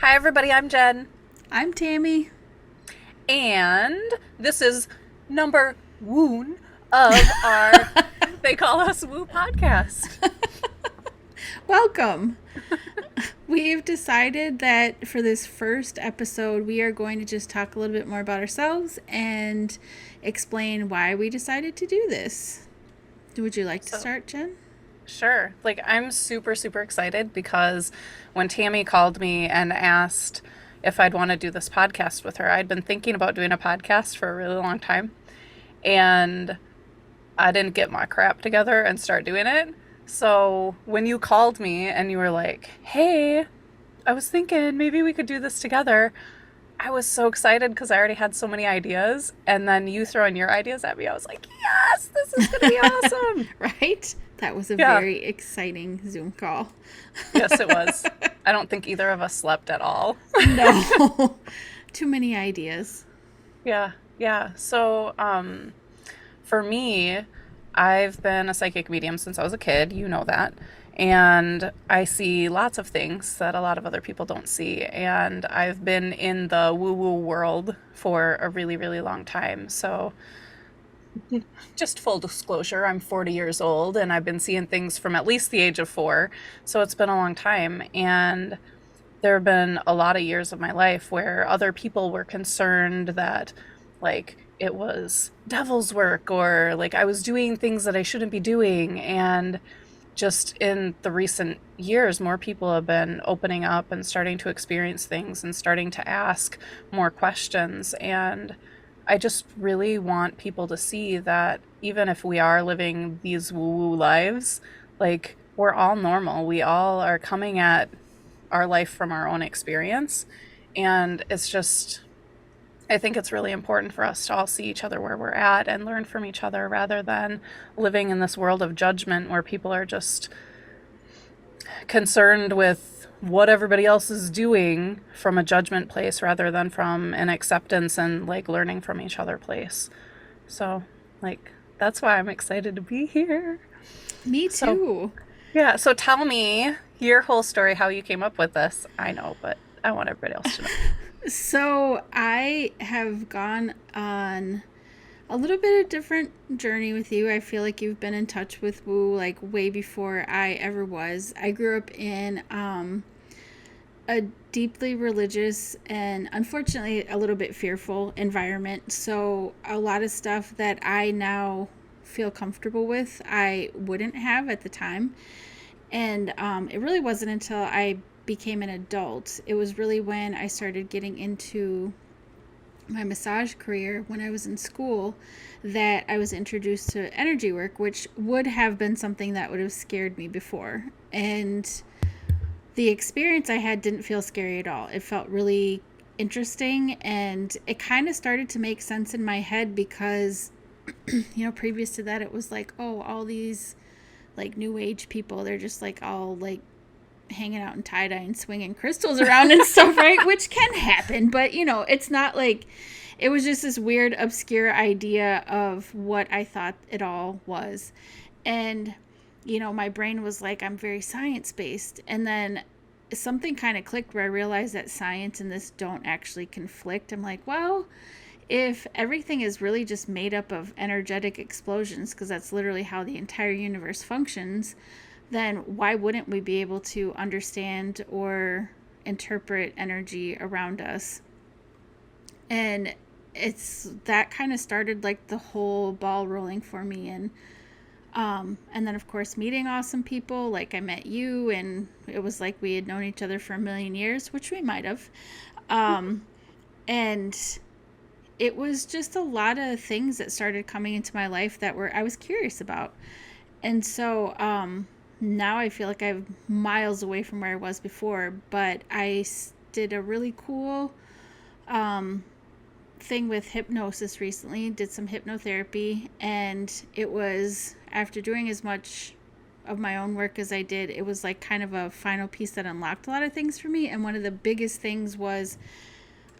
Hi, everybody. I'm Jen. I'm Tammy. And this is number woon of our They Call Us Woo podcast. Welcome. We've decided that for this first episode, we are going to just talk a little bit more about ourselves and explain why we decided to do this. Would you like to So, start, Jen? sure. I'm super, super excited because when Tammy called me and asked if I'd want to do this podcast with her, I'd been thinking about doing a podcast for a really long time. And I didn't get my crap together and start doing it. So when you called me and you were like, hey, I was thinking maybe we could do this together, I was so excited because I already had so many ideas. And then you throwing your ideas at me, I was like, yes, this is going to be awesome. Right? That was a Yeah, very exciting Zoom call. yes, it was. I don't think either of us slept at all. No. Too many ideas. Yeah, yeah. For me, I've been a psychic medium since I was a kid. You know that. And I see lots of things that a lot of other people don't see. And I've been in the woo woo world for a really, really long time. So, just full disclosure, I'm 40 years old and I've been seeing things from at least the age of 4. So, it's been a long time. And there have been a lot of years of my life where other people were concerned that it was devil's work or like I was doing things that I shouldn't be doing. And just in the recent years, more people have been opening up and starting to experience things and starting to ask more questions. And I just really want people to see that even if we are living these woo woo lives, we're all normal. We all are coming at our life from our own experience. And I think it's really important for us to all see each other where we're at and learn from each other rather than living in this world of judgment where people are just concerned with what everybody else is doing from a judgment place rather than from an acceptance and learning from each other place. So, that's why I'm excited to be here. Me So, too. yeah, so tell me your whole story, how you came up with this. I know, but I want everybody else to know. So I have gone on a little bit of different journey with you. I feel like you've been in touch with Woo like way before I ever was. I grew up in a deeply religious and unfortunately a little bit fearful environment. So a lot of stuff that I now feel comfortable with, I wouldn't have at the time. And it really wasn't until I became an adult. It was really when I started getting into my massage career when I was in school that I was introduced to energy work, which would have been something that would have scared me before. And the experience I had didn't feel scary at all. It felt really interesting and it kind of started to make sense in my head because, previous to that, it was like, oh, all these like new age people, they're just like all like hanging out in tie-dye and swinging crystals around and stuff, right? Which can happen, but it's not like it was just this weird obscure idea of what I thought it all was. And my brain was like, I'm very science-based. And then something kind of clicked where I realized that science and this don't actually conflict. I'm like, well, if everything is really just made up of energetic explosions, because that's literally how the entire universe functions, then why wouldn't we be able to understand or interpret energy around us? And it's that kind of started like the whole ball rolling for me. And then of course meeting awesome people, like I met you and it was like we had known each other for a million years, which we might have. And it was just a lot of things that started coming into my life that I was curious about. And so now I feel like I'm miles away from where I was before, but I did a really cool thing with hypnosis recently, did some hypnotherapy, and it was after doing as much of my own work as I did, it was like kind of a final piece that unlocked a lot of things for me. And one of the biggest things was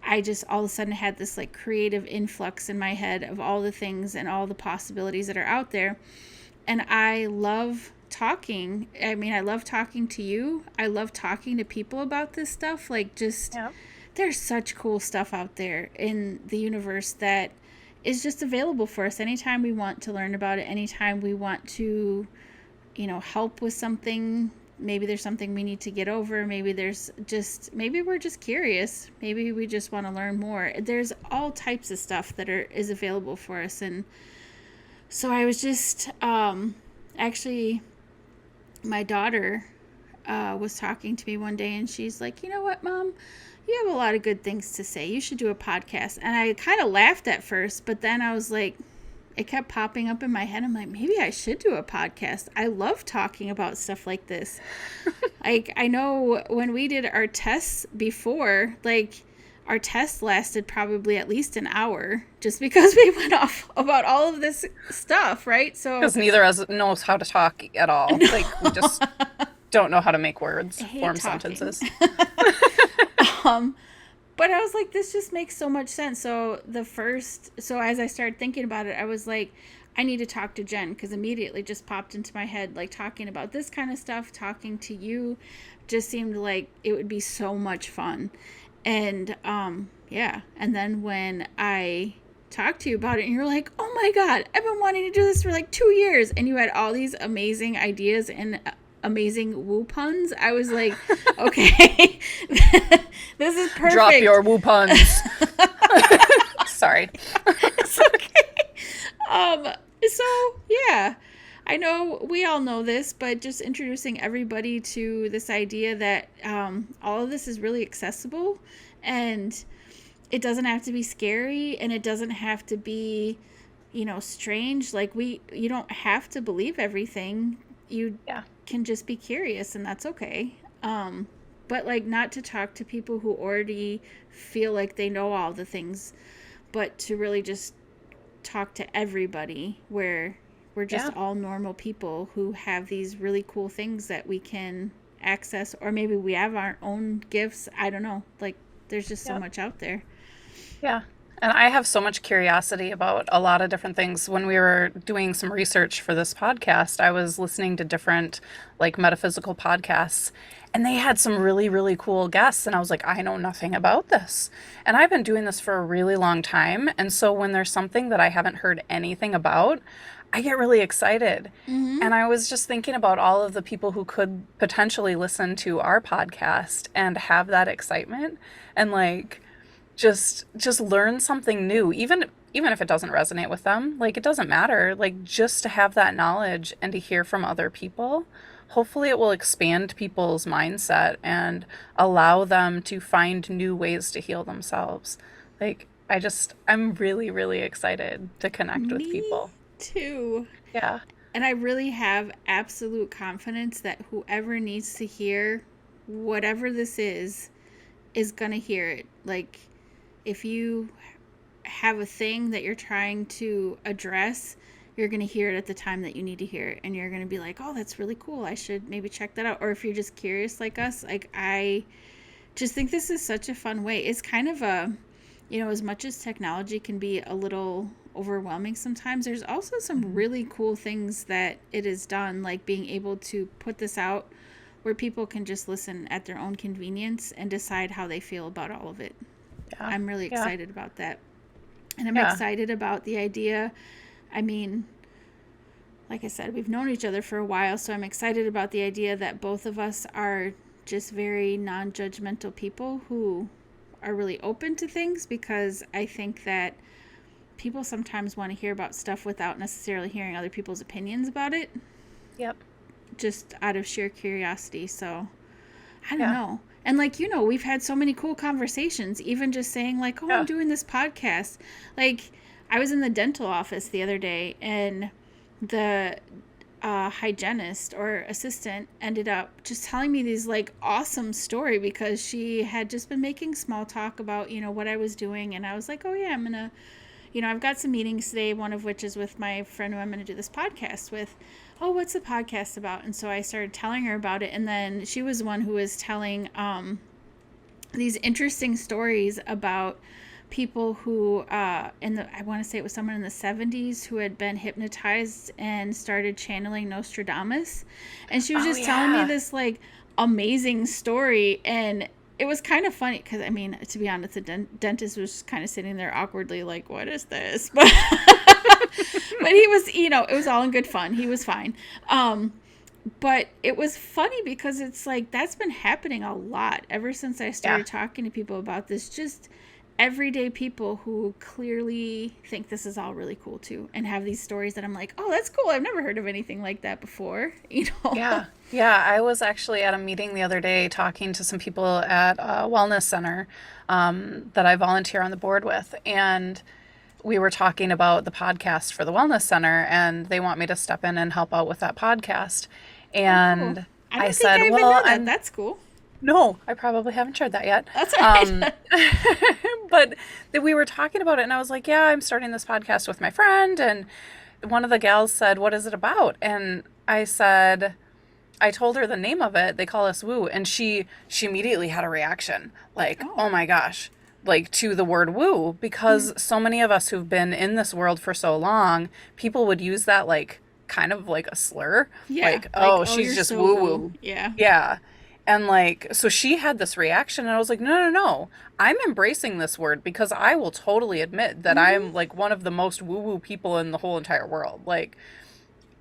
I just all of a sudden had this like creative influx in my head of all the things and all the possibilities that are out there. And I love talking. I mean, I love talking to you. I love talking to people about this stuff. Like, just, Yeah. there's such cool stuff out there in the universe that is just available for us anytime we want to learn about it, anytime we want to, help with something. Maybe there's something we need to get over. Maybe maybe we're just curious. Maybe we just want to learn more. There's all types of stuff that is available for us. And so I was just, actually, my daughter was talking to me one day, and she's like, you know what, Mom? You have a lot of good things to say. You should do a podcast. And I kind of laughed at first, but then I was like, it kept popping up in my head. I'm like, maybe I should do a podcast. I love talking about stuff like this. Like, I know when we did our tests before, like, our test lasted probably at least an hour just because we went off about all of this stuff, right? So, Because neither of us knows how to talk at all. no. Like, we just don't know how to make words, I hate form talking. sentences. But I was like, this just makes so much sense. So as I started thinking about it, I was like, I need to talk to Jen, because immediately just popped into my head, like, talking about this kind of stuff, talking to you just seemed like it would be so much fun. And yeah. And then when I talked to you about it, and you're like, oh my God, I've been wanting to do this for like 2 years. And you had all these amazing ideas and amazing woo puns. I was like, okay, this is perfect. Drop your woo puns. Sorry. It's okay. So yeah, I know we all know this, but just introducing everybody to this idea that all of this is really accessible, and it doesn't have to be scary, and it doesn't have to be, strange. Like, you don't have to believe everything. You can just be curious, and that's okay. But like, not to talk to people who already feel like they know all the things, but to really just talk to everybody, where we're just all normal people who have these really cool things that we can access, or maybe we have our own gifts. I don't know. Like, there's just so much out there. Yeah. And I have so much curiosity about a lot of different things. When we were doing some research for this podcast, I was listening to different, like, metaphysical podcasts, and they had some really, really cool guests. And I was like, I know nothing about this. And I've been doing this for a really long time. And so when there's something that I haven't heard anything about, I get really excited. Mm-hmm. And I was just thinking about all of the people who could potentially listen to our podcast and have that excitement, and like, just learn something new, even if it doesn't resonate with them. Like, it doesn't matter. Like, just to have that knowledge and to hear from other people, hopefully it will expand people's mindset and allow them to find new ways to heal themselves. Like, I'm really, really excited to connect with people. Too. Yeah. And I really have absolute confidence that whoever needs to hear whatever this is going to hear it. Like, if you have a thing that you're trying to address, you're going to hear it at the time that you need to hear it. And you're going to be like, oh, that's really cool. I should maybe check that out. Or if you're just curious like us, like, I just think this is such a fun way. It's kind of as much as technology can be a little overwhelming sometimes, there's also some really cool things that it has done, like being able to put this out where people can just listen at their own convenience and decide how they feel about all of it. Yeah. I'm really excited about that. And I'm excited about the idea. I mean, like I said, we've known each other for a while, so I'm excited about the idea that both of us are just very non-judgmental people who are really open to things, because I think that people sometimes want to hear about stuff without necessarily hearing other people's opinions about it. Yep. Just out of sheer curiosity. So, I don't know. And like, we've had so many cool conversations, even just saying like, oh, I'm doing this podcast. Like, I was in the dental office the other day, and the hygienist or assistant ended up just telling me these like awesome story, because she had just been making small talk about, what I was doing. And I was like, oh yeah, I'm going to, I've got some meetings today, one of which is with my friend who I'm going to do this podcast with. Oh, what's the podcast about? And so I started telling her about it. And then she was the one who was telling these interesting stories about people who I want to say it was someone in the 70s who had been hypnotized and started channeling Nostradamus, and she was Oh just telling me yeah. this like amazing story, and it was kind of funny because I mean, to be honest, the dentist was kind of sitting there awkwardly like, what is this? But he was, it was all in good fun. He was fine. But it was funny because it's like that's been happening a lot ever since I Yeah. started talking to people about this. Just everyday people who clearly think this is all really cool too and have these stories that I'm like, oh, that's cool. I've never heard of anything like that before, Yeah. Yeah. I was actually at a meeting the other day talking to some people at a wellness center that I volunteer on the board with. And we were talking about the podcast for the wellness center, and they want me to step in and help out with that podcast. Oh, cool. And I I don't think I said, even well, knew that. I'm That's cool. no, I probably haven't shared that yet. That's all Um, right. but we were talking about it, and I was like, yeah, I'm starting this podcast with my friend. And one of the gals said, what is it about? And I said, I told her the name of it. They call us woo. And she immediately had a reaction like, Oh. oh my gosh, like to the word woo, Mm-hmm. because so many of us who've been in this world for so long, people would use that like kind of like a slur, Yeah. like, Like, oh, oh, she's you're just so woo woo. woo. Yeah. Yeah. And like, so she had this reaction, and I was like, no, no, no. I'm embracing this word because I will totally admit that Mm-hmm. I'm like one of the most woo woo people in the whole entire world. Like,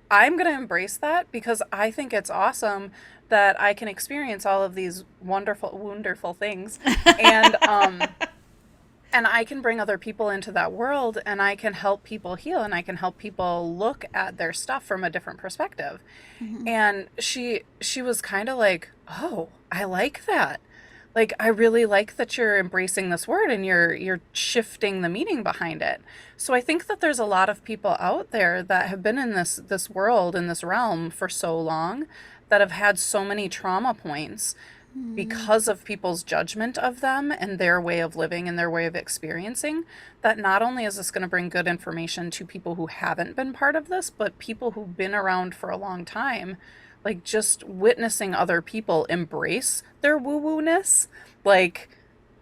I'm going to embrace that because I think it's awesome that I can experience all of these wonderful, wonderful things. And, and I can bring other people into that world, and I can help people heal, and I can help people look at their stuff from a different perspective. Mm-hmm. And she was kind of like, "Oh, I like that. Like I really like that you're embracing this word and you're shifting the meaning behind it." So I think that there's a lot of people out there that have been in this world, in this realm for so long, that have had so many trauma points Mm-hmm. because of people's judgment of them and their way of living and their way of experiencing, that not only is this going to bring good information to people who haven't been part of this, but people who've been around for a long time, like just witnessing other people embrace their woo-woo-ness, like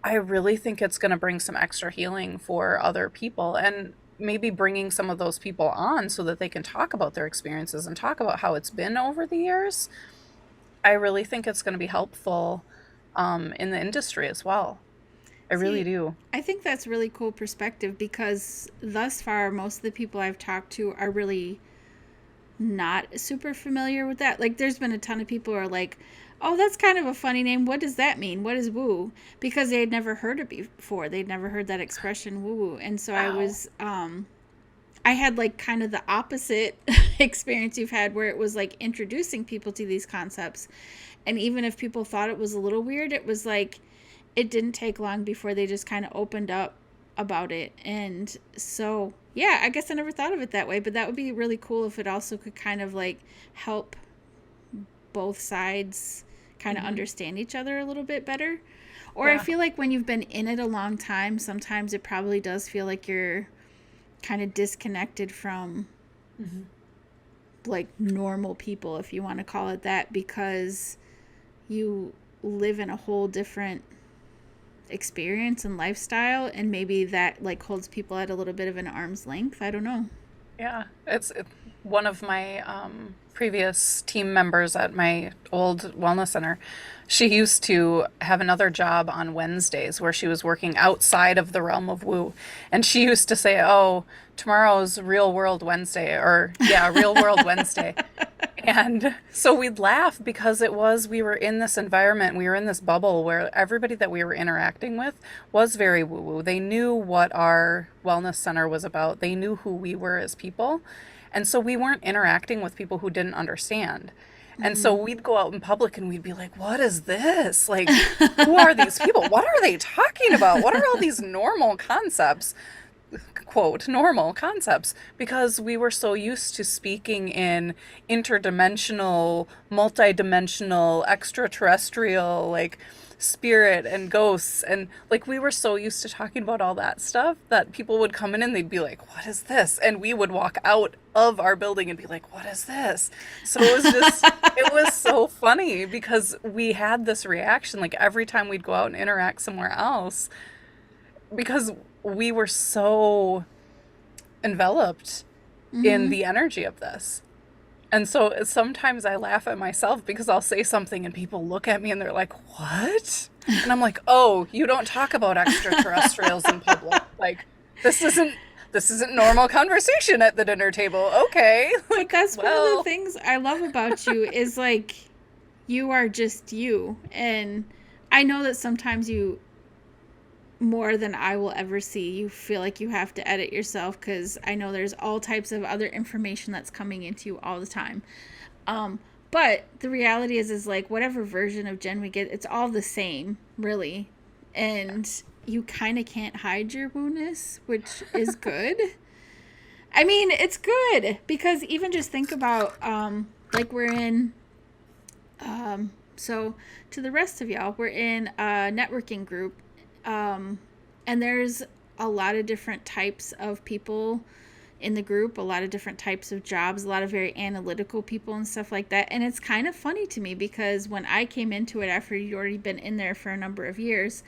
I really think it's going to bring some extra healing for other people, and maybe bringing some of those people on so that they can talk about their experiences and talk about how it's been over the years. I really think it's going to be helpful in the industry as well. I really See, do. I think that's really cool perspective because thus far, most of the people I've talked to are really not super familiar with that. Like, there's been a ton of people who are like, oh, that's kind of a funny name. What does that mean? What is woo? Because they had never heard it before. They'd never heard that expression woo woo. And so Wow. I had like kind of the opposite experience you've had where it was like introducing people to these concepts. And even if people thought it was a little weird, it was like, it didn't take long before they just kind of opened up about it. And so, yeah, I guess I never thought of it that way, but that would be really cool if it also could kind of like help both sides kind of Hmm. understand each other a little bit better. Or I Yeah. feel like when you've been in it a long time, sometimes it probably does feel like you're kind of disconnected from Hmm. like normal people, if you want to call it that, because you live in a whole different experience and lifestyle, and maybe that like holds people at a little bit of an arm's length. I don't know. Yeah. One of my previous team members at my old wellness center. She used to have another job on Wednesdays where she was working outside of the realm of woo. And she used to say, oh, tomorrow's Real World Wednesday, or yeah, Real World Wednesday. And so we'd laugh because we were in this environment, we were in this bubble where everybody that we were interacting with was very woo woo. They knew what our wellness center was about, they knew who we were as people. And so we weren't interacting with people who didn't understand. And so Mm-hmm. we'd go out in public and we'd be like, what is this? Like, who are these people? What are they talking about? What are all these normal concepts? Quote, normal concepts, because we were so used to speaking in interdimensional, multidimensional, extraterrestrial, like spirit and ghosts. And like we were so used to talking about all that stuff that people would come in and they'd be like, what is this? And we would walk out of our building and be like, what is this? So it was so funny because we had this reaction like every time we'd go out and interact somewhere else, because we were so enveloped in Mm-hmm. the energy of this. And so sometimes I laugh at myself because I'll say something and people look at me and they're like, "What?" And I'm like, "Oh, you don't talk about extraterrestrials in public. Like this isn't this isn't normal conversation at the dinner table." Okay. But Like, that's one of the well, things I love about you is like you are just you. And I know that sometimes you, more than I will ever see, you feel like you have to edit yourself because I know there's all types of other information that's coming into you all the time. Um, but the reality is like whatever version of Jen we get, it's all the same, really. And you kind of can't hide your woundness, which is good. I mean, it's good because even just think about like we're in so to the rest of y'all, we're in a networking group, um, and there's a lot of different types of people in the group, a lot of different types of jobs, a lot of very analytical people and stuff like that. And it's kind of funny to me because when I came into it after you'd already been in there for a number of years,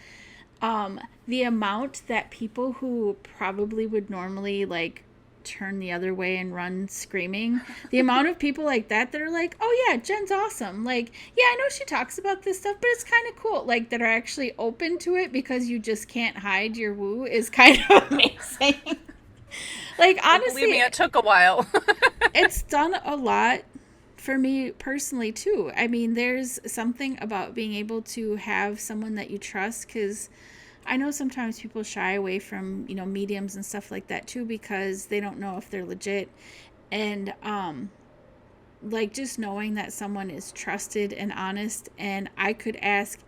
the amount that people who probably would normally like turn the other way and run screaming, the amount of people like that are like, oh yeah, Jen's awesome, like yeah, I know she talks about this stuff but it's kind of cool, like that are actually open to it because you just can't hide your woo is kind of amazing. Like oh, believe honestly, me, it took a while. it's done a lot for me personally too. I mean, there's something about being able to have someone that you trust because I know sometimes people shy away from, mediums and stuff like that too because they don't know if they're legit. And like just knowing that someone is trusted and honest and I could ask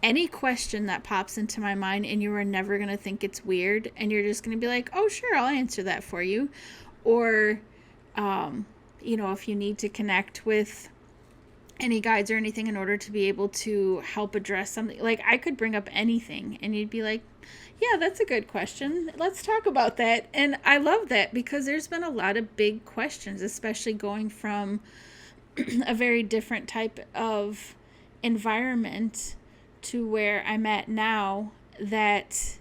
any question that pops into my mind and you are never going to think it's weird and you're just going to be like, "Oh, sure, I'll answer that for you." Or if you need to connect with any guides or anything in order to be able to help address something, like I could bring up anything and you'd be like, yeah, that's a good question, let's talk about that. And I love that because there's been a lot of big questions, especially going from a very different type of environment to where I'm at now, that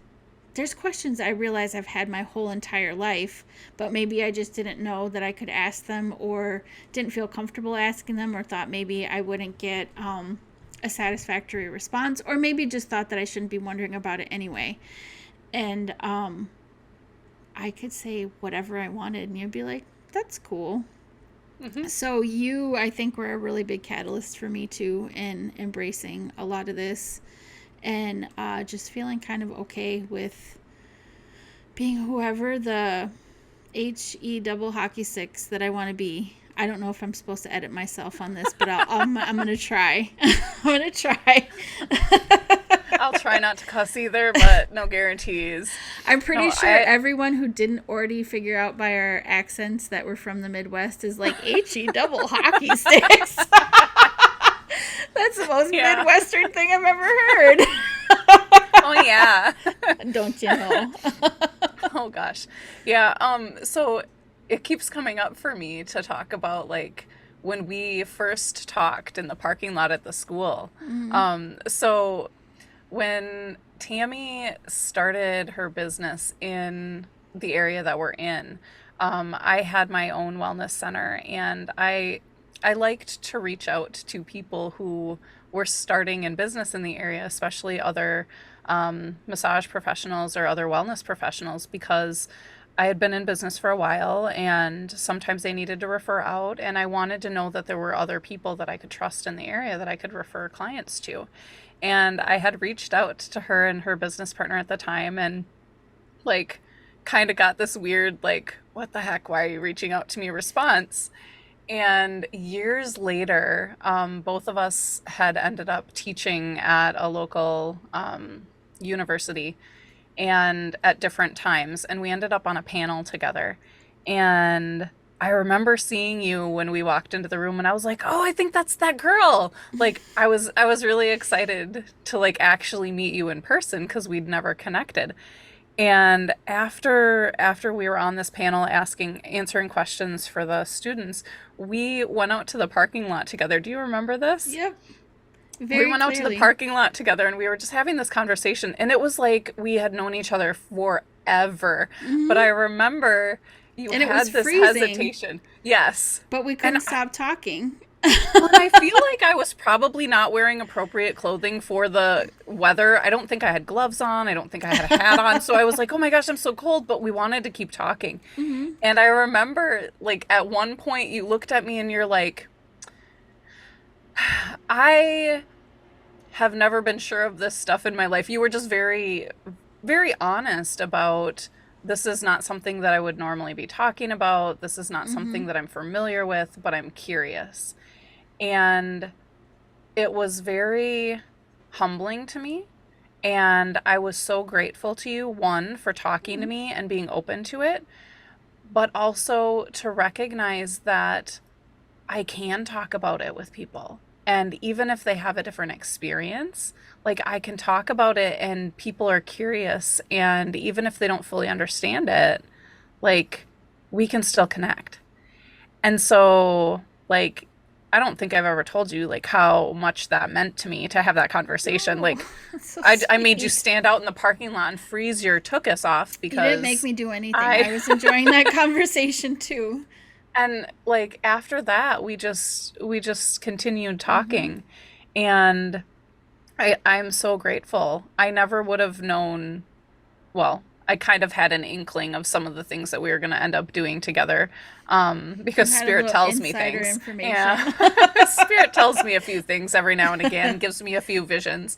there's questions I realize I've had my whole entire life, but maybe I just didn't know that I could ask them or didn't feel comfortable asking them or thought maybe I wouldn't get a satisfactory response or maybe just thought that I shouldn't be wondering about it anyway. And I could say whatever I wanted and you'd be like, that's cool. Hmm. So you, I think, were a really big catalyst for me too in embracing a lot of this and just feeling kind of okay with being whoever the HE double hockey sticks that I want to be. I don't know if I'm supposed to edit myself on this, but I'm going to try. I'm going to try. I'll try not to cuss either, but no guarantees. I'm pretty No, sure everyone who didn't already figure out by our accents that we're from the Midwest is like HE double hockey sticks. That's the most yeah. Midwestern thing I've ever heard. Oh yeah. Don't you know? Oh gosh. Yeah, so it keeps coming up for me to talk about like when we first talked in the parking lot at the school. So when Tammy started her business in the area that we're in, I had my own wellness center, and I liked to reach out to people who were starting in business in the area, especially other massage professionals or other wellness professionals, because I had been in business for a while and sometimes they needed to refer out. And I wanted to know that there were other people that I could trust in the area that I could refer clients to. And I had reached out to her and her business partner at the time and like kind of got this weird, like, what the heck? Why are you reaching out to me response? And years later, both of us had ended up teaching at a local university and at different times. And we ended up on a panel together. And I remember seeing you when we walked into the room and I was like, "Oh, I think that's that girl." Like I was really excited to like actually meet you in person because we'd never connected. And after we were on this panel answering questions for the students, we went out to the parking lot together. Do you remember this? Yep. We Very went out to the clearly. parking lot together and we were just having this conversation. And it was like we had known each other forever. But I Hmm. remember you And it was had this freezing, hesitation. Yes. but we And couldn't stop talking. well, and I feel like I was probably not wearing appropriate clothing for the weather. I don't think I had gloves on. I don't think I had a hat on. So I was like, oh my gosh, I'm so cold. But we wanted to keep talking. Hmm. And I remember, like, at one point you looked at me and you're like, I have never been sure of this stuff in my life. You were just very, very honest about this is not something that I would normally be talking about. This is not Hmm. something that I'm familiar with, but I'm curious. And it was very humbling to me. And I was so grateful to you, one, for talking to me and being open to it, but also to recognize that I can talk about it with people. And even if they have a different experience, like I can talk about it and people are curious. And even if they don't fully understand it, like we can still connect. And so, like, I don't think I've ever told you like how much that meant to me to have that conversation. No, Like, that's so I made you sweet. stand out in the parking lot and freeze your us off You didn't make because me do anything. I I was enjoying that conversation too. and like after that we just continued Hmm. talking and I'm so grateful. I never would have known, well, I kind of had an inkling of some of the things that we were going to end up doing together You because had a spirit little tells me insider things. Yeah. information. Spirit tells me a few things every now and again, gives me a few visions.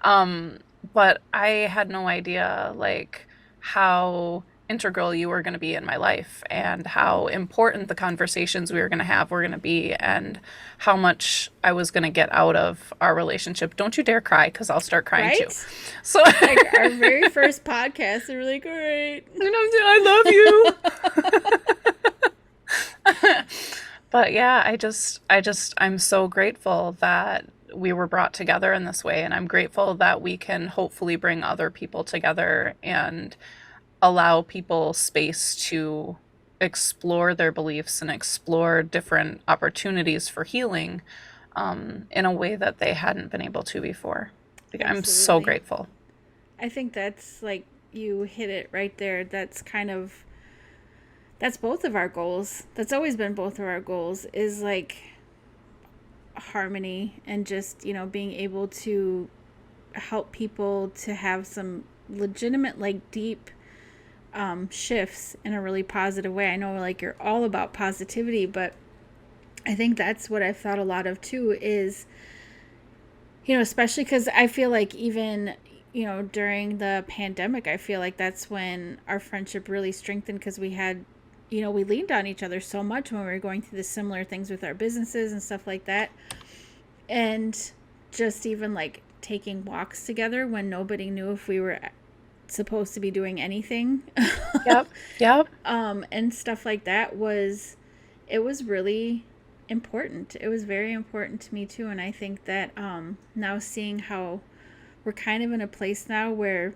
Um, but I had no idea like how integral you were going to be in my life and how important the conversations we were going to have were going to be and how much I was going to get out of our relationship. Don't you dare cry because I'll start crying too. Right? So Like our very first podcast, they were like, all right. I love you. But yeah, I'm so grateful that we were brought together in this way. And I'm grateful that we can hopefully bring other people together and allow people space to explore their beliefs and explore different opportunities for healing in a way that they hadn't been able to before. Like, I'm so Absolutely. grateful. I think that's like you hit it right there. That's both of our goals. That's always been both of our goals is like harmony and just, being able to help people to have some legitimate, like deep shifts in a really positive way. I know like you're all about positivity, but I think that's what I've thought a lot of too is, especially because I feel like even, during the pandemic, I feel like that's when our friendship really strengthened because we had, we leaned on each other so much when we were going through the similar things with our businesses and stuff like that. And just even like taking walks together when nobody knew if we were supposed to be doing anything. Yep. Yep. And stuff like that it was really important. It was very important to me too. And I think that now seeing how we're kind of in a place now where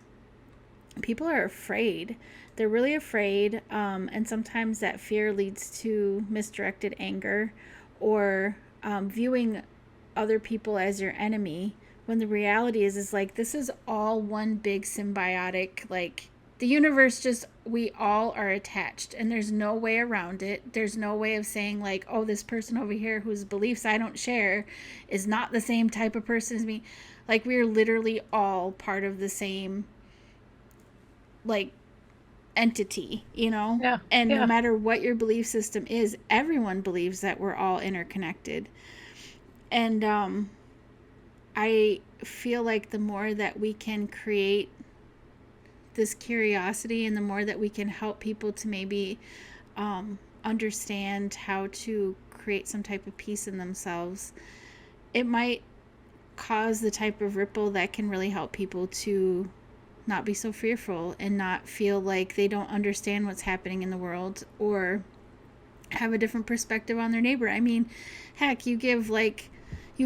people are afraid. They're really afraid. And sometimes that fear leads to misdirected anger or viewing other people as your enemy when the reality is like this is all one big symbiotic, like the universe, just we all are attached and there's no way around it. There's no way of saying like, oh, this person over here whose beliefs I don't share is not the same type of person as me. Like we're literally all part of the same, like, entity, Yeah. and no Yeah. matter what your belief system is, everyone believes that we're all interconnected. And I feel like the more that we can create this curiosity and the more that we can help people to maybe understand how to create some type of peace in themselves, it might cause the type of ripple that can really help people to not be so fearful and not feel like they don't understand what's happening in the world or have a different perspective on their neighbor. I mean, heck, you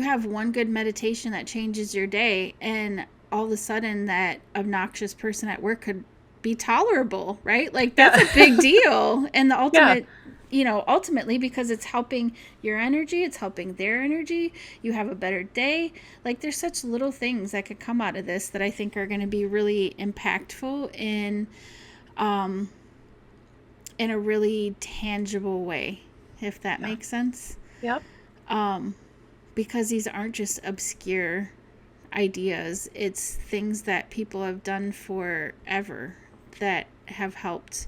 have one good meditation that changes your day, and all of a sudden that obnoxious person at work could be tolerable, right? Like that's Yeah. a big deal. And the Yeah. ultimate ultimately because it's helping your energy, it's helping their energy. You have a better day. Like, there's such little things that could come out of this that I think are going to be really impactful um, in a really tangible way, if that Yeah. makes sense. Yep. Um, because these aren't just obscure ideas, it's things that people have done forever that have helped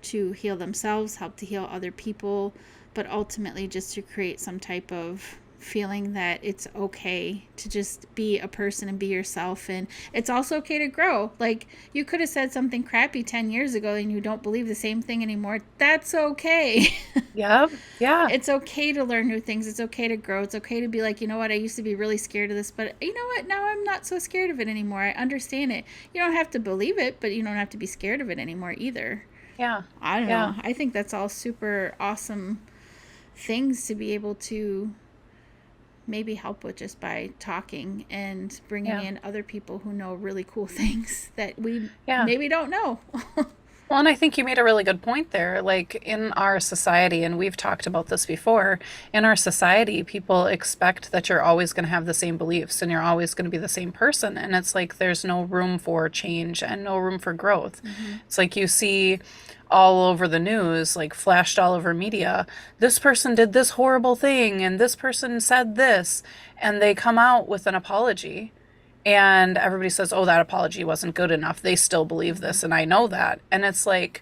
to heal themselves, help to heal other people, but ultimately just to create some type of feeling that it's okay to just be a person and be yourself. And it's also okay to grow. Like, you could have said something crappy 10 years ago and you don't believe the same thing anymore. That's okay. Yep. Yeah. It's okay to learn new things. It's okay to grow. It's okay to be like, you know what, I used to be really scared of this, but you know what, now I'm not so scared of it anymore. I understand it. You don't have to believe it, but you don't have to be scared of it anymore either. Yeah. I don't Yeah. know. I think that's all super awesome things to be able to maybe help with just by talking and bringing Yeah. in other people who know really cool things that we Yeah. maybe don't know. Well, and I think you made a really good point there. Like in our society, and we've talked about this before, in our society, people expect that you're always going to have the same beliefs and you're always going to be the same person. And it's like there's no room for change and no room for growth. Mm-hmm. It's like you see all over the news, like flashed all over media, this person did this horrible thing and this person said this, and they come out with an apology and everybody says, oh, that apology wasn't good enough. They still believe Mm-hmm. this, and I know that. And it's like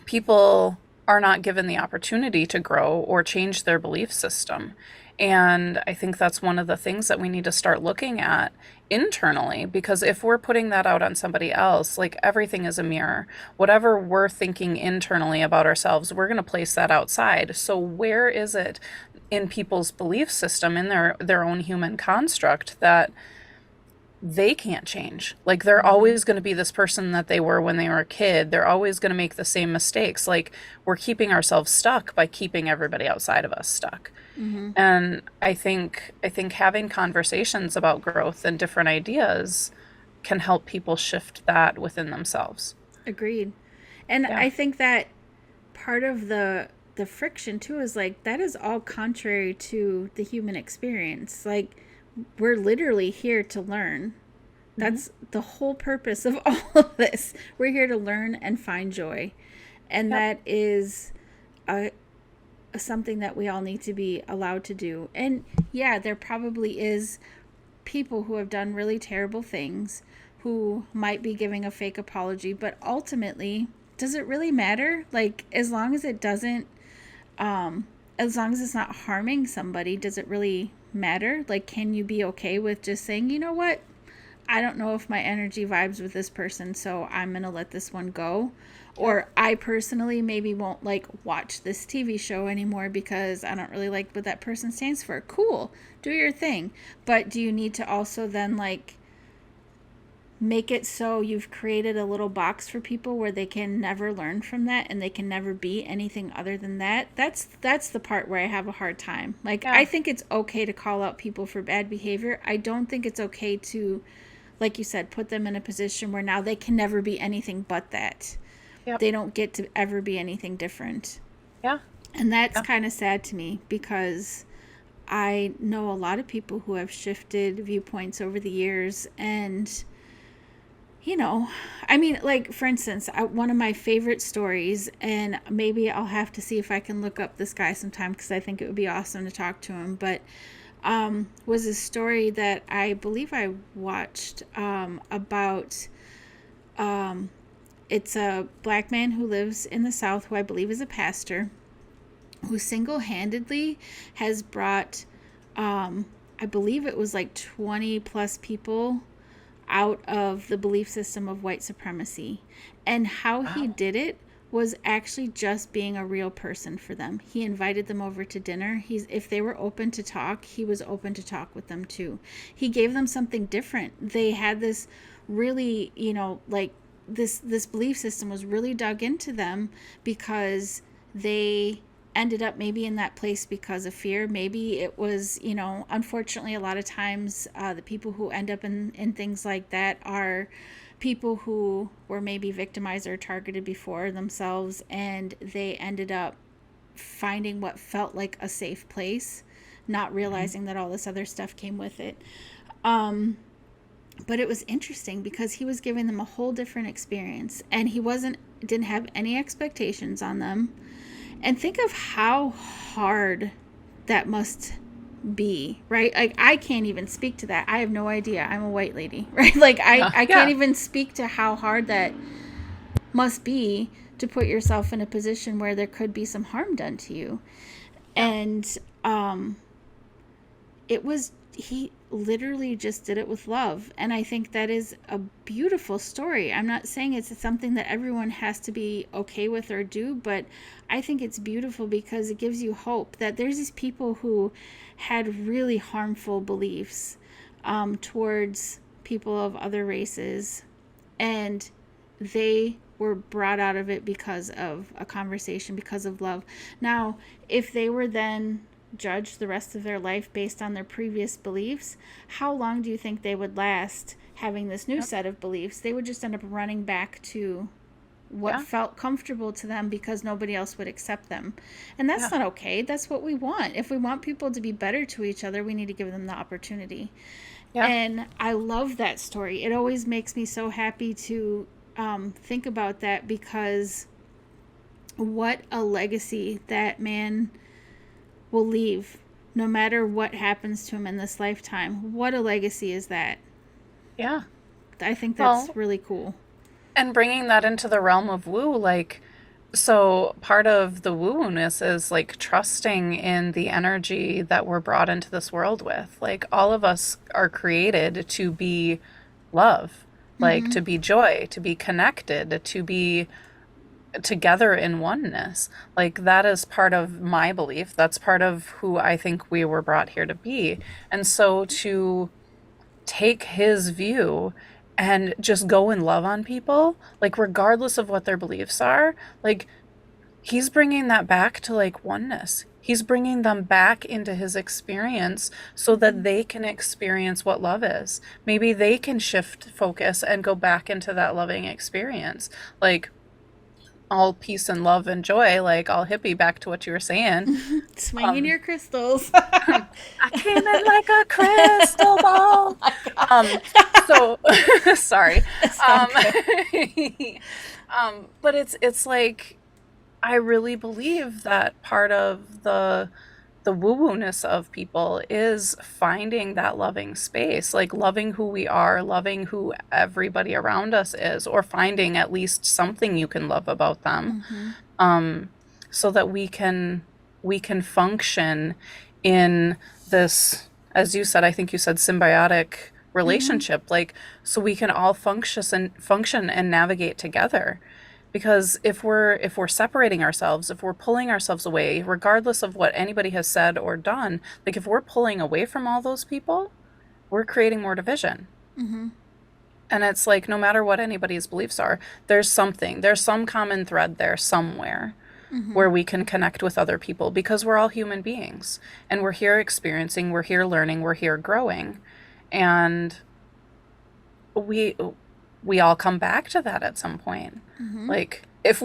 people are not given the opportunity to grow or change their belief system. And I think that's one of the things that we need to start looking at internally, because if we're putting that out on somebody else, like everything is a mirror. Whatever we're thinking internally about ourselves, we're going to place that outside. So where is it in people's belief system, in their own human construct, that they can't change? Like they're Mm-hmm. always going to be this person that they were when they were a kid. They're always going to make the same mistakes. Like we're keeping ourselves stuck by keeping everybody outside of us stuck. Mm-hmm. And I think having conversations about growth and different ideas can help people shift that within themselves. Agreed. And Yeah. I think that part of the friction too is like that is all contrary to the human experience. Like, we're literally here to learn. Hmm. That's the whole purpose of all of this. We're here to learn and find joy. And Yep. that is a, something that we all need to be allowed to do. And yeah, there probably is people who have done really terrible things who might be giving a fake apology, but ultimately, does it really matter? Like, as long as it doesn't, um, as long as it's not harming somebody, does it really matter? Like, can you be okay with just saying, you know what? I don't know if my energy vibes with this person, so I'm going to let this one go. Yep. Or I personally maybe won't like watch this TV show anymore because I don't really like what that person stands for. Cool. Do your thing. But do you need to also then like make it so you've created a little box for people where they can never learn from that and they can never be anything other than that? That's the part where I have a hard time. Like, I Yeah. think it's okay to call out people for bad behavior. I don't think it's okay to, like you said, put them in a position where now they can never be anything but that. Yep. They don't get to ever be anything different. Yeah. And that's Yeah. kind of sad to me because I know a lot of people who have shifted viewpoints over the years. And, I mean, like, for instance, one of my favorite stories, and maybe I'll have to see if I can look up this guy sometime because I think it would be awesome to talk to him. But was a story that I believe I watched about. Um, it's a black man who lives in the South who I believe is a pastor who single-handedly has brought, I believe it was like 20 plus people out of the belief system of white supremacy. And how he Wow. did it was actually just being a real person for them. He invited them over to dinner. If they were open to talk, he was open to talk with them too. He gave them something different. They had this really, like this belief system was really dug into them because they ended up maybe in that place because of fear. Maybe it was, unfortunately, a lot of times the people who end up in things like that are people who were maybe victimized or targeted before themselves, and they ended up finding what felt like a safe place, not realizing that all this other stuff came with it. But it was interesting because he was giving them a whole different experience, and he didn't have any expectations on them. And think of how hard that must be, right? Like, I can't even speak to that. I have no idea. I'm a white lady, right? Like, I can't even speak to how hard that must be to put yourself in a position where there could be some harm done to you. And he literally just did it with love. And I think that is a beautiful story. I'm not saying it's something that everyone has to be okay with or do, but I think it's beautiful because it gives you hope that there's these people who had really harmful beliefs towards people of other races, and they were brought out of it because of a conversation, because of love. Now, if they were then judged the rest of their life based on their previous beliefs, how long do you think they would last having this new set of beliefs? They would just end up running back to what felt comfortable to them because nobody else would accept them. And that's not okay. That's what we want. If we want people to be better to each other, we need to give them the opportunity. And I love that story. It always makes me so happy to think about that, because what a legacy that man will leave, no matter what happens to him in this lifetime. What a legacy is that? Yeah. I think that's really cool. And bringing that into the realm of woo, like, so part of the woo-ness is like trusting in the energy that we're brought into this world with. Like, all of us are created to be love, like to be joy, to be connected, to be together in oneness. Like, that is part of my belief. That's part of who I think we were brought here to be. And so to take his view and just go and love on people, like, regardless of what their beliefs are, like, he's bringing that back to like oneness. He's bringing them back into his experience so that they can experience what love is. Maybe they can shift focus and go back into that loving experience. Like, all peace and love and joy, like all hippie, back to what you were saying. Swinging your crystals. I came in like a crystal ball. So sorry. But it's like, I really believe that part of the woo-woo-ness of people is finding that loving space, like loving who we are, loving who everybody around us is, or finding at least something you can love about them, so that we can function in this, as you said, I think you said symbiotic relationship, like, so we can all function and navigate together. Because if we're separating ourselves, if we're pulling ourselves away, regardless of what anybody has said or done, like, if we're pulling away from all those people, we're creating more division. And it's like, no matter what anybody's beliefs are, there's some common thread there somewhere where we can connect with other people, because we're all human beings and we're here experiencing, we're here learning, we're here growing. And we all come back to that at some point. Like, if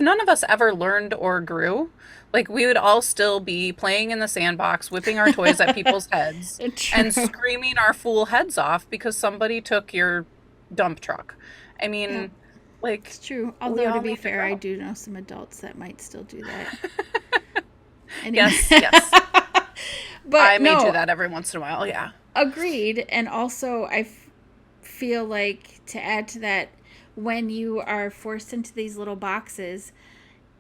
none of us ever learned or grew, like, we would all still be playing in the sandbox, whipping our toys at people's heads and screaming our fool heads off because somebody took your dump truck. I mean, like, it's true. Although, to be fair, I do know some adults that might still do that. Anyway. Yes. But I may do that every once in a while. Yeah. Agreed. And also, I feel like, to add to that, when you are forced into these little boxes,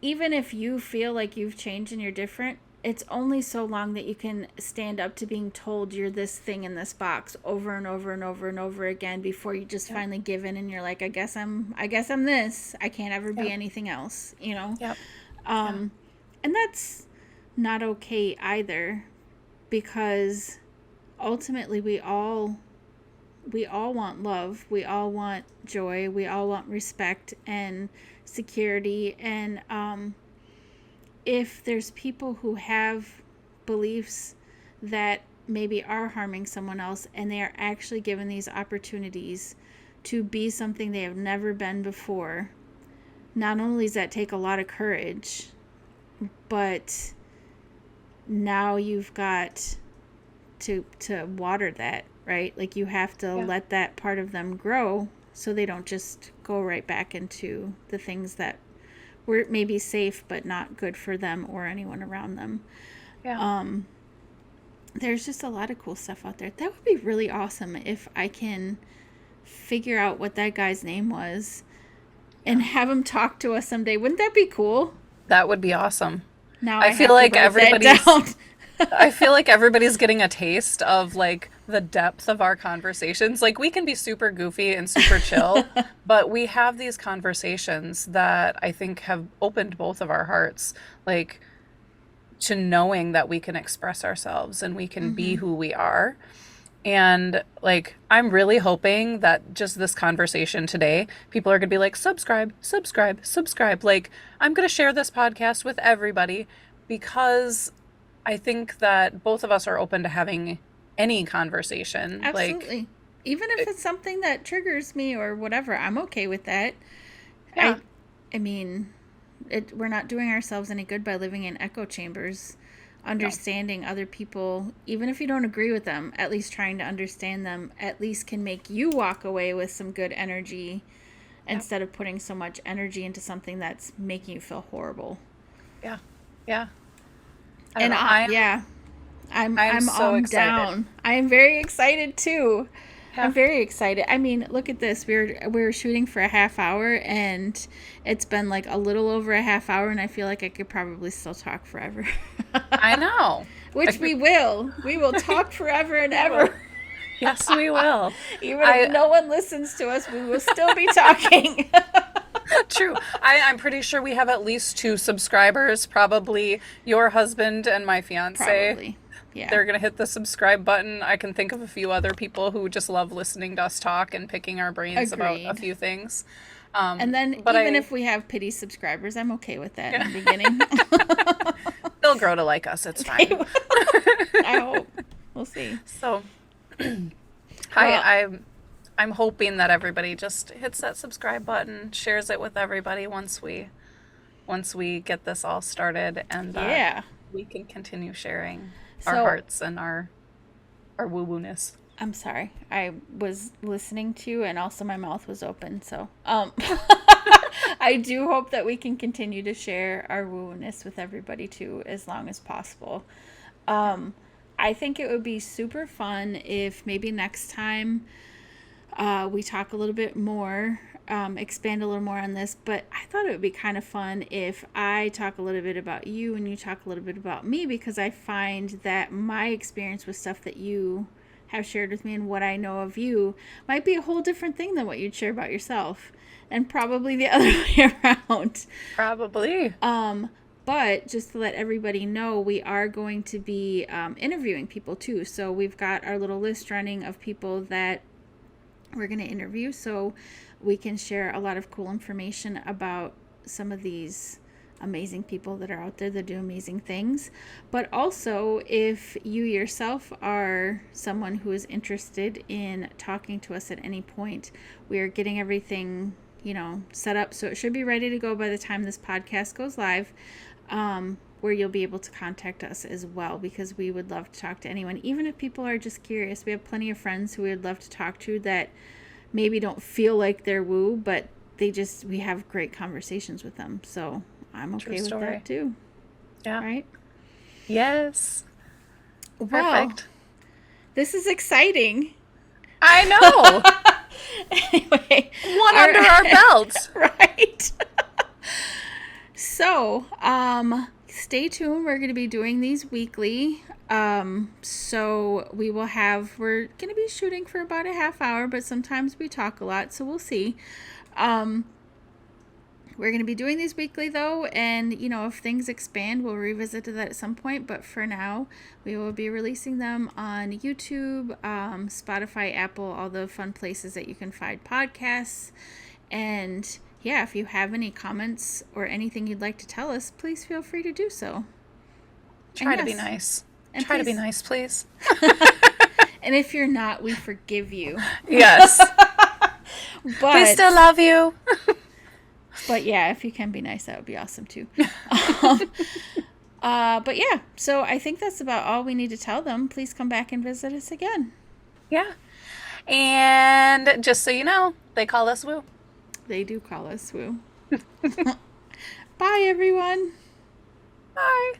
even if you feel like you've changed and you're different, it's only so long that you can stand up to being told you're this thing in this box over and over and over and over again before you just finally give in and you're like, I guess I'm this. I can't ever be anything else, you know? And that's not okay either, because ultimately we all want love, we all want joy, we all want respect and security. And if there's people who have beliefs that maybe are harming someone else, and they are actually given these opportunities to be something they have never been before, not only does that take a lot of courage, but now you've got to water that, right? Like you have to Yeah. let that part of them grow so they don't just go right back into the things that were maybe safe but not good for them or anyone around them. Yeah. There's just a lot of cool stuff out there. That would be really awesome if I can figure out what that guy's name was and have him talk to us someday. Wouldn't that be cool? That would be awesome. Now I I feel have to like write that everybody's down. I feel like everybody's getting a taste of like the depth of our conversations. Like we can be super goofy and super chill, but we have these conversations that I think have opened both of our hearts, like to knowing that we can express ourselves and we can be who we are. And like, I'm really hoping that just this conversation today, people are going to be like, subscribe, subscribe, subscribe. Like, I'm going to share this podcast with everybody because I think that both of us are open to having any conversation. Like, Absolutely. Even if it's something that triggers me or whatever, I'm okay with that. yeah, I mean, we're not doing ourselves any good by living in echo chambers. no, Understanding other people, even if you don't agree with them, at least trying to understand them, at least can make you walk away with some good energy yeah, instead of putting so much energy into something that's making you feel horrible. yeah, yeah. I don't And know. yeah, I'm I'm so on excited. down. I am very excited too. I'm Yeah. very excited. I mean, look at this. We were shooting for a half hour, and it's been like a little over a half hour, and I feel like I could probably still talk forever. I know. Which we will. We will talk forever and We will. ever. Yes, we will. Even if I no one listens to us, we will still be talking. True. I'm pretty sure we have at least two subscribers, probably your husband and my fiance. Probably. Yeah. They're going to hit the subscribe button. I can think of a few other people who just love listening to us talk and picking our brains about a Agreed. few things. And then But even if we have pity subscribers, I'm okay with that yeah, in the beginning. they'll grow to like us. It's They fine. will. I hope. We'll see. So Well, I'm hoping that everybody just hits that subscribe button, shares it with everybody once we get this all started, and that yeah. we can continue sharing our So hearts and our woo woo ness. I'm sorry. I was listening to you and also my mouth was open. So I do hope that we can continue to share our woo-ness with everybody too as long as possible. I think it would be super fun if maybe next time we talk a little bit more, expand a little more on this. But I thought it would be kind of fun if I talk a little bit about you and you talk a little bit about me, because I find that my experience with stuff that you have shared with me and what I know of you might be a whole different thing than what you'd share about yourself, and probably the other way around. Probably. But just to let everybody know, we are going to be interviewing people too. So we've got our little list running of people that we're going to interview, so we can share a lot of cool information about some of these amazing people that are out there that do amazing things. But also, if you yourself are someone who is interested in talking to us at any point, we are getting everything, set up, so it should be ready to go by the time this podcast goes live, where you'll be able to contact us as well, because we would love to talk to anyone, even if people are just curious. We have plenty of friends who we would love to talk to that maybe don't feel like they're woo, but we have great conversations with them. So I'm True okay with story. that too. Yeah. Right? Yes. Well, Perfect. this is exciting. I know. Anyway, One under our belts. right? So, stay tuned. We're going to be doing these weekly. So we're going to be shooting for about a half hour, but sometimes we talk a lot, so we'll see. We're going to be doing these weekly though, and if things expand, we'll revisit that at some point, but for now, we will be releasing them on YouTube, Spotify, Apple, all the fun places that you can find podcasts. And yeah, if you have any comments or anything you'd like to tell us, please feel free to do so. Try And to be yes, nice. and Try to be please- nice, please. And if you're not, we forgive you. Yes. But We still love you. But yeah, if you can be nice, that would be awesome too. Um, but yeah, so I think that's about all we need to tell them. Please come back and visit us again. Yeah. And just so you know, they call us Woo. They do call us Woo. Bye, everyone. Bye.